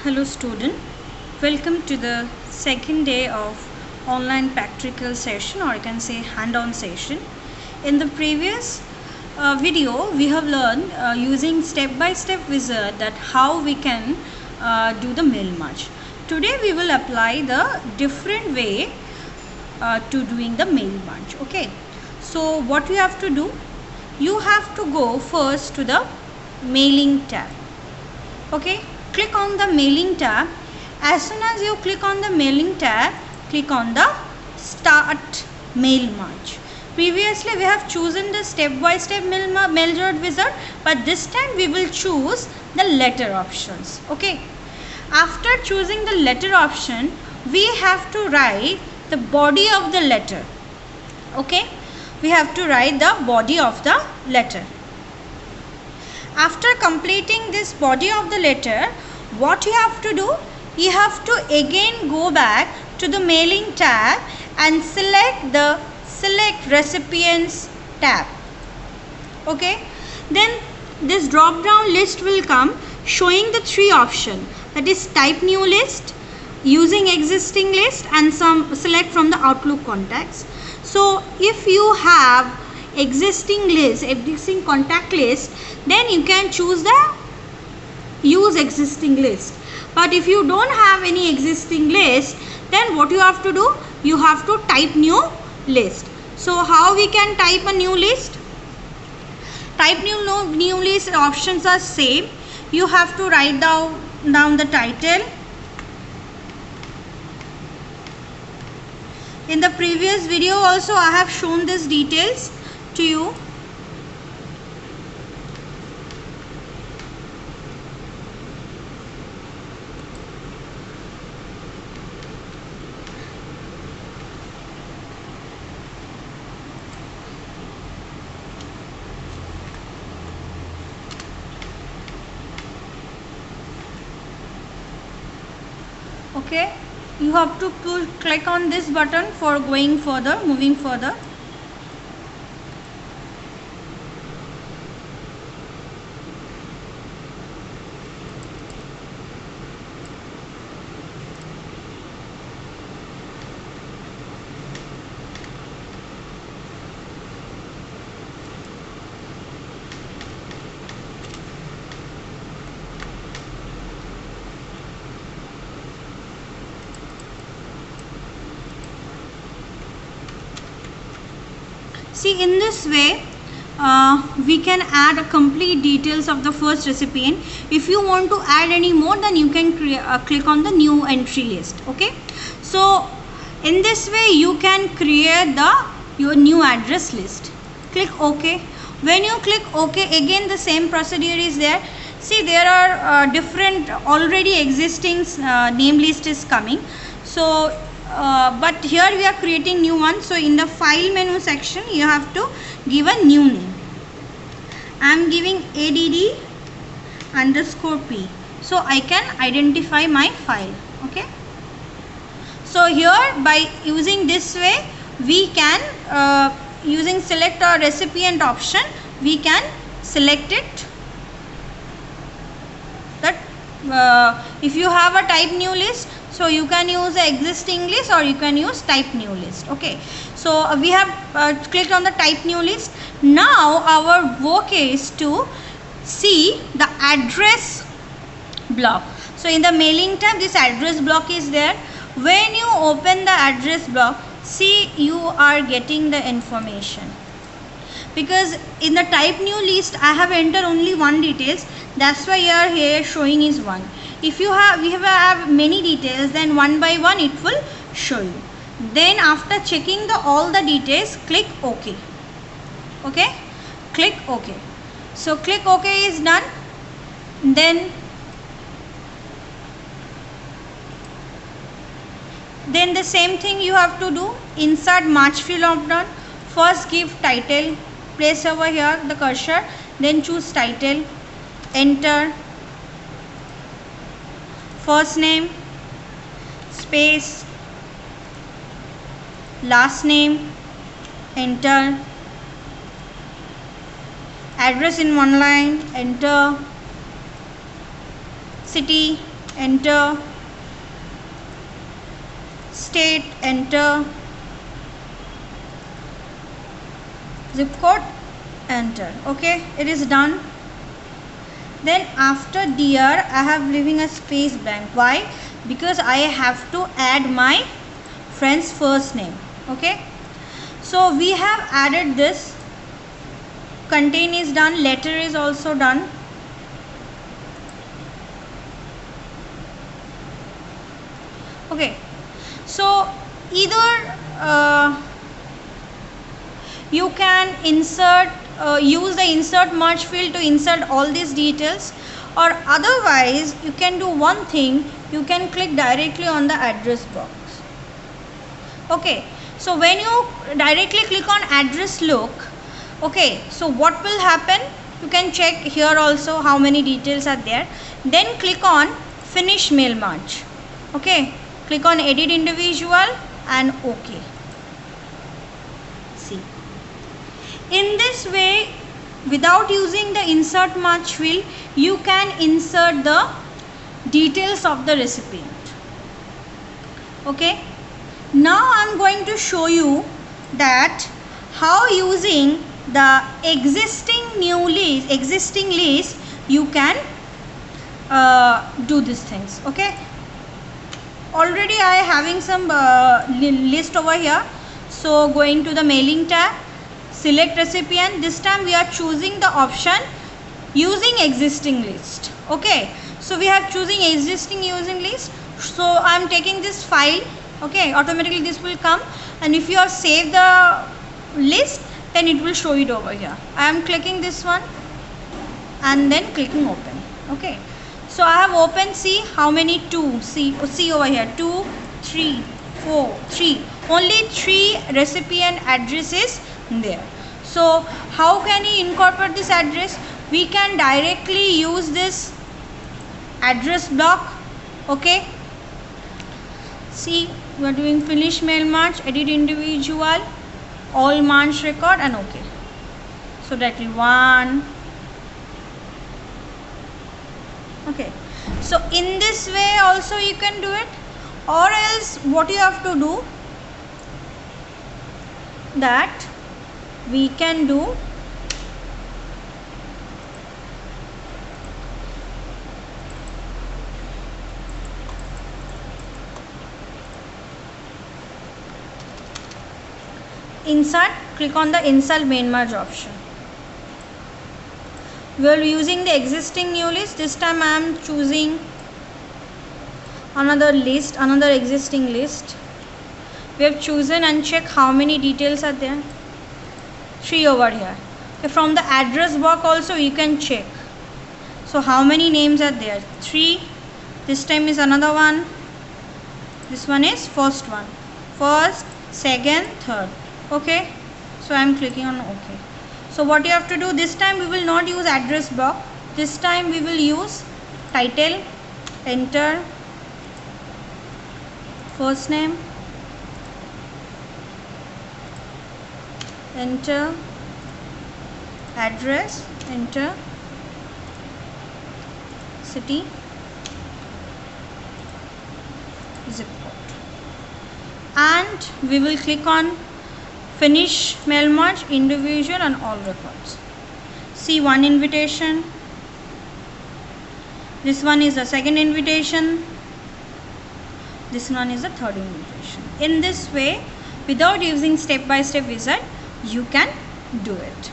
Hello student, welcome to the second day of online practical session, or you can say hand-on session. In the previous video we have learned using step-by-step wizard that how we can do the mail merge. Today we will apply the different way to doing the mail merge. Okay, so what you have to do, you have to go first to the mailing tab. Okay, click on the mailing tab. As soon as you click on the mailing tab, click on the start mail merge. Previously we have chosen the step-by-step mail merge wizard, but this time we will choose the letter options. Okay, after choosing the letter option, we have to write the body of the letter. Okay, we have to write the body of the letter. After completing this body of the letter, what you have to do, you have to again go back to the mailing tab and select the select recipients tab. Okay, then this drop down list will come showing the three options, that is type new list, using existing list, and some select from the Outlook contacts. So if you have existing contact list, then you can choose the use existing list. But if you don't have any existing list, then what you have to do, you have to type new list. So how we can type a new list? Type new list options are same. You have to write down the title. In the previous video also I have shown these details to you. Okay, you have to click on this button for going further, moving further. See, in this way we can add complete details of the first recipient. If you want to add any more, then you can click on the new entry list. Okay, so in this way you can create your new address list. Click OK. When you click OK, again the same procedure is there. See, there are different already existing name list is coming. So but here we are creating new one. So in the file menu section you have to give a new name. I am giving add_p, so I can identify my file. Okay, so here by using this way we can using select or recipient option, we can select it. That if you have a type new list, so you can use the existing list or you can use type new list. Okay, so we have clicked on the type new list. Now our work is to see the address block. So in the mailing tab, this address block is there. When you open the address block, see, you are getting the information, because in the type new list I have entered only one details. That's why here showing is one. If you have we have many details, then one by one it will show you. Then after checking all the details, click OK. Okay, click OK. So click OK is done. Then the same thing you have to do. Insert merge field drop-down. First give title, place over here the cursor, then choose title, enter first name, space, last name, enter, address in one line, enter, city, enter, state, enter, zip code, enter. Okay, it is done. Then after dear I have leaving a space blank. Why? Because I have to add my friend's first name. Okay, so we have added this. Contain is done, letter is also done. Okay, so either you can insert use the insert merge field to insert all these details, or otherwise you can do one thing, you can click directly on the address box. Okay, so when you directly click on address look, okay, so what will happen, you can check here also how many details are there. Then click on finish mail merge. Okay, click on edit individual and OK. See, in this way, without using the insert merge field, you can insert the details of the recipient. Okay, now I am going to show you that how using the existing list you can do these things. Okay, already I having some list over here. So going to the mailing tab, select recipient. This time we are choosing the option using existing list. Okay, so we have choosing existing using list. So I am taking this file. Okay, automatically this will come, and if you have saved the list, then it will show it over here. I am clicking this one and then clicking open. Okay, so I have opened. See how many? 2. See over here, 2, 3, 4, 3. Only 3 recipient addresses there. So how can you incorporate this address? We can directly use this address block. Okay, see, we are doing finish mail merge, edit individual, all merge record, and OK. So directly 1. Okay, so in this way also you can do it, or else what you have to do, that we can do insert, click on the insert main merge option. We are using the existing new list. This time I am choosing another list, another existing list. We have chosen and check how many details are there. 3 over here. Okay, from the address box also you can check. So how many names are there? 3. This time is another one. This one is first one. First, second, third. Okay, so I am clicking on OK. So what you have to do, this time we will not use address box. This time we will use title, enter, first name, enter, address, enter, city, zip code, and we will click on finish mail merge, individual, and all records. See, one invitation. This one is the second invitation. This one is the third invitation. In this way, without using step-by-step wizard, you can do it.